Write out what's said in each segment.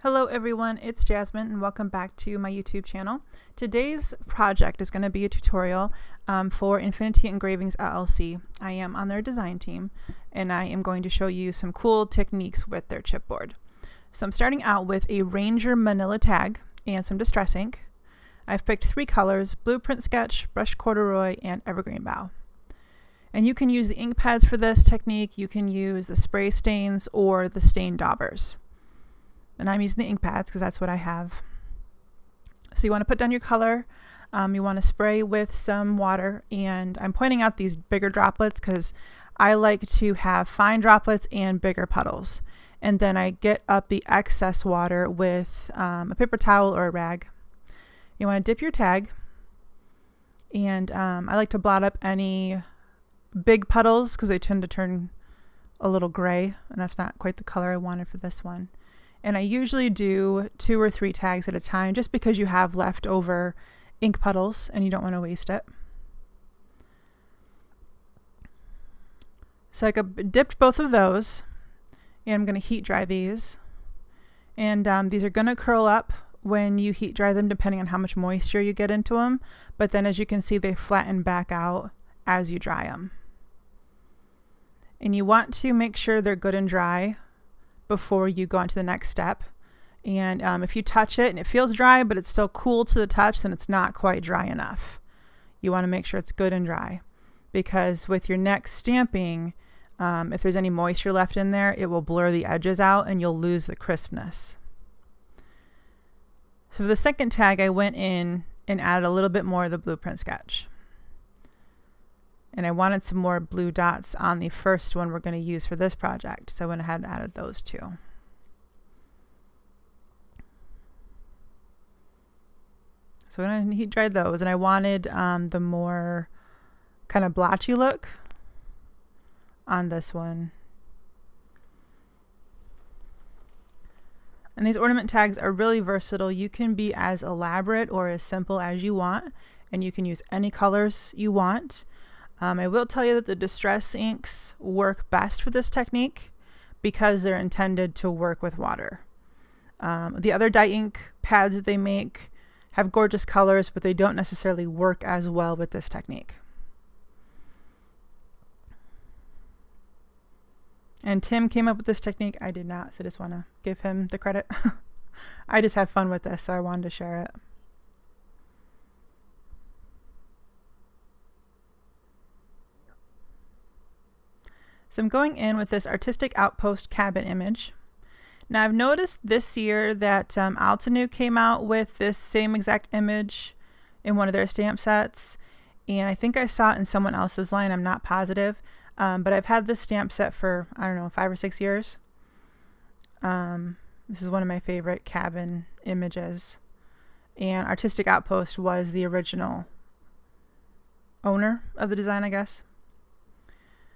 Hello everyone, it's Jasmine and welcome back to my YouTube channel. Today's project is going to be a tutorial for Infinity Engravings LLC. I am on their design team and I am going to show you some cool techniques with their chipboard. So I'm starting out with a Ranger manila tag and some distress ink. I've picked 3 colors: blueprint sketch, brushed corduroy, and evergreen bough. And you can use the ink pads for this technique. You can use the spray stains or the stain daubers. And I'm using the ink pads because that's what I have. So you want to put down your color. You want to spray with some water, and I'm pointing out these bigger droplets because I like to have fine droplets and bigger puddles. And then I get up the excess water with a paper towel or a rag. You want to dip your tag, and I like to blot up any big puddles because they tend to turn a little gray, and that's not quite the color I wanted for this one. And I usually do 2 or 3 tags at a time just because you have leftover ink puddles and you don't want to waste it. So I dipped both of those, and I'm going to heat dry these. And these are going to curl up when you heat dry them depending on how much moisture you get into them. But then as you can see, they flatten back out as you dry them. And you want to make sure they're good and dry before you go on to the next step. And if you touch it and it feels dry but it's still cool to the touch, then it's not quite dry enough. You want to make sure it's good and dry, because with your next stamping, if there's any moisture left in there, it will blur the edges out and you'll lose the crispness. So for the second tag, I went in and added a little bit more of the blueprint sketch. And I wanted some more blue dots on the first one we're going to use for this project, so I went ahead and added those 2. So I went ahead and heat dried those, and I wanted the more kind of blotchy look on this one. And these ornament tags are really versatile. You can be as elaborate or as simple as you want, and you can use any colors you want. I will tell you that the distress inks work best for this technique because they're intended to work with water. The other dye ink pads that they make have gorgeous colors, but they don't necessarily work as well with this technique. And Tim came up with this technique. I did not, so I just want to give him the credit. I just have fun with this, so I wanted to share it. So I'm going in with this Artistic Outpost cabin image. Now I've noticed this year that Altenew came out with this same exact image in one of their stamp sets, and I think I saw it in someone else's line. I'm not positive, but I've had this stamp set for, I don't know, 5 or 6 years. This is one of my favorite cabin images, and Artistic Outpost was the original owner of the design, I guess.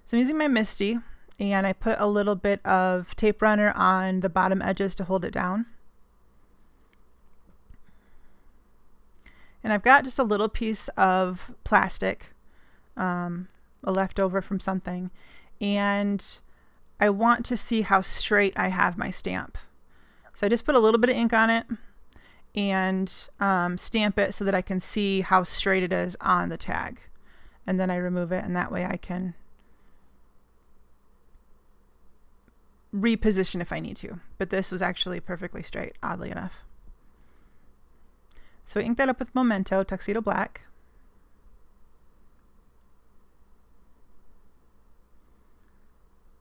So I'm using my Misty, and I put a little bit of tape runner on the bottom edges to hold it down. And I've got just a little piece of plastic, a leftover from something, and I want to see how straight I have my stamp. So I just put a little bit of ink on it and stamp it so that I can see how straight it is on the tag. And then I remove it, and that way I can reposition if I need to, but this was actually perfectly straight, oddly enough. So I inked that up with Memento Tuxedo Black.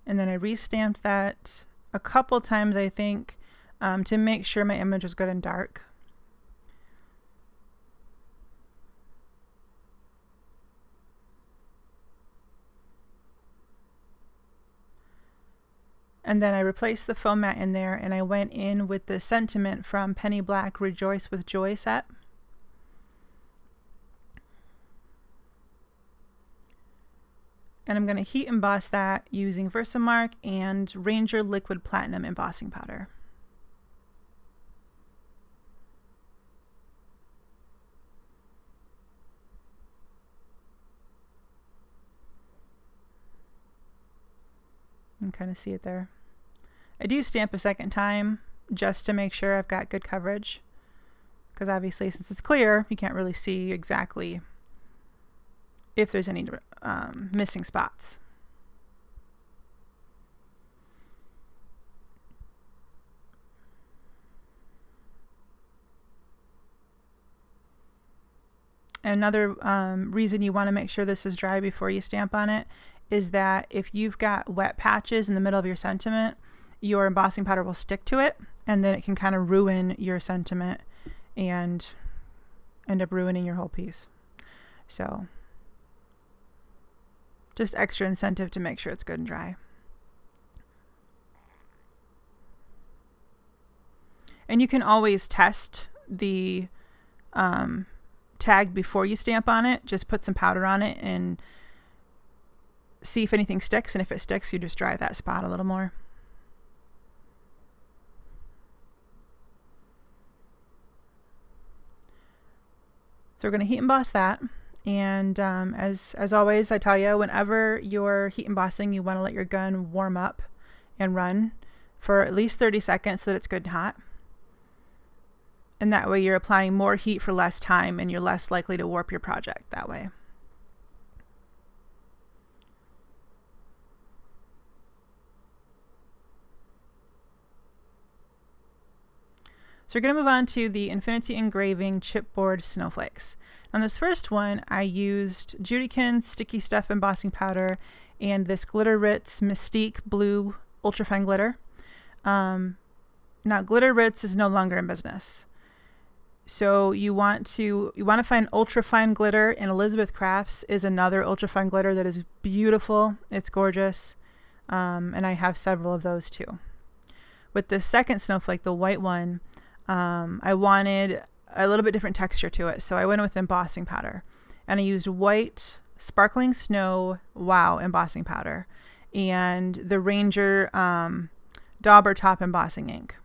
And then I restamped that a couple times, I think, to make sure my image was good and dark. And then I replaced the foam mat in there, and I went in with the sentiment from Penny Black Rejoice with Joy set. And I'm going to heat emboss that using Versamark and Ranger Liquid Platinum embossing powder. You can kind of see it there. I do stamp a second time just to make sure I've got good coverage, because obviously since it's clear, you can't really see exactly if there's any missing spots. Another reason you want to make sure this is dry before you stamp on it is that if you've got wet patches in the middle of your sentiment, your embossing powder will stick to it, and then it can kind of ruin your sentiment and end up ruining your whole piece. So just extra incentive to make sure it's good and dry. And you can always test the tag before you stamp on it. Just put some powder on it and see if anything sticks, and if it sticks, you just dry that spot a little more. So we're going to heat emboss that, and as always, I tell you, whenever you're heat embossing, you want to let your gun warm up and run for at least 30 seconds so that it's good and hot. And that way you're applying more heat for less time, and you're less likely to warp your project that way. So we're going to move on to the Infinity Engraving chipboard snowflakes. On this first one, I used Judykin's sticky stuff embossing powder and this Glitter Ritz Mystique Blue Ultrafine Glitter. Now Glitter Ritz is no longer in business. So you want to find ultrafine glitter, and Elizabeth Crafts is another ultrafine glitter that is beautiful. It's gorgeous, and I have several of those too. With the second snowflake, the white one, I wanted a little bit different texture to it, so I went with embossing powder, and I used white sparkling snow wow embossing powder and the Ranger Dauber top embossing ink.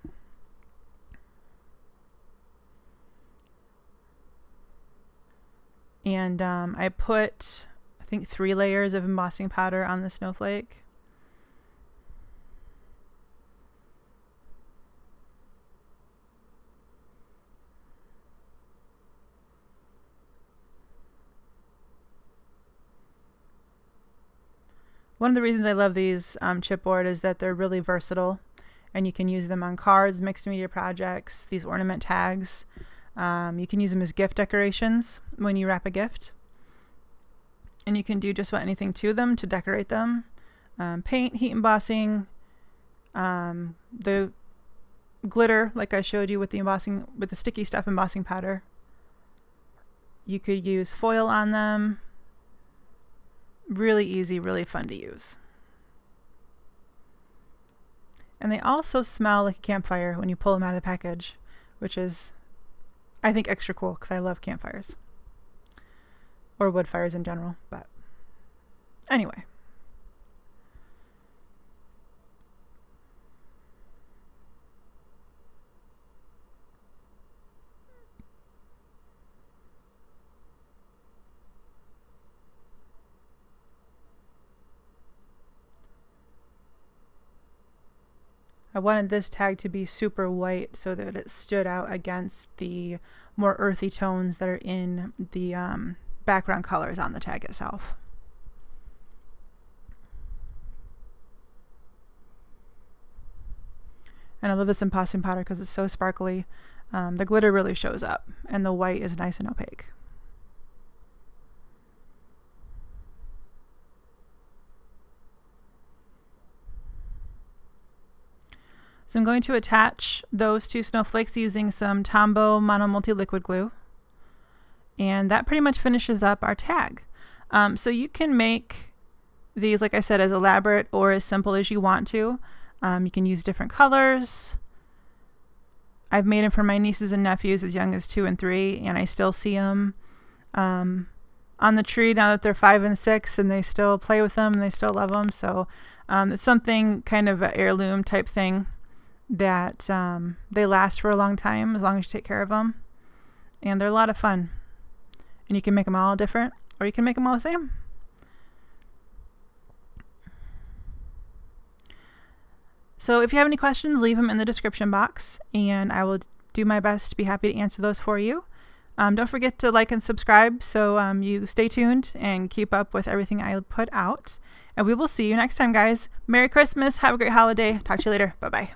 And I put, I think, 3 layers of embossing powder on the snowflake. One of the reasons I love these chipboard is that they're really versatile, and you can use them on cards, mixed media projects, these ornament tags. You can use them as gift decorations when you wrap a gift, and you can do just about anything to them to decorate them. Paint, heat embossing, the glitter like I showed you with the embossing, with the sticky stuff embossing powder. You could use foil on them. Really easy, really fun to use. And they also smell like a campfire when you pull them out of the package, which is, I think, extra cool because I love campfires. Or wood fires in general, but anyway. I wanted this tag to be super white so that it stood out against the more earthy tones that are in the background colors on the tag itself. And I love this embossing powder because it's so sparkly. The glitter really shows up, and the white is nice and opaque. So I'm going to attach those 2 snowflakes using some Tombow Mono Multi Liquid Glue. And that pretty much finishes up our tag. So you can make these, like I said, as elaborate or as simple as you want to. You can use different colors. I've made them for my nieces and nephews as young as 2 and 3, and I still see them on the tree now that they're 5 and 6, and they still play with them and they still love them. So it's something kind of an heirloom type thing that they last for a long time as long as you take care of them, and they're a lot of fun. And you can make them all different, or you can make them all the same. So if you have any questions, leave them in the description box, and I will do my best to be happy to answer those for you. Don't forget to like and subscribe so you stay tuned and keep up with everything I put out. And we will see you next time, guys. Merry Christmas. Have a great holiday. Talk to you later. Bye-bye.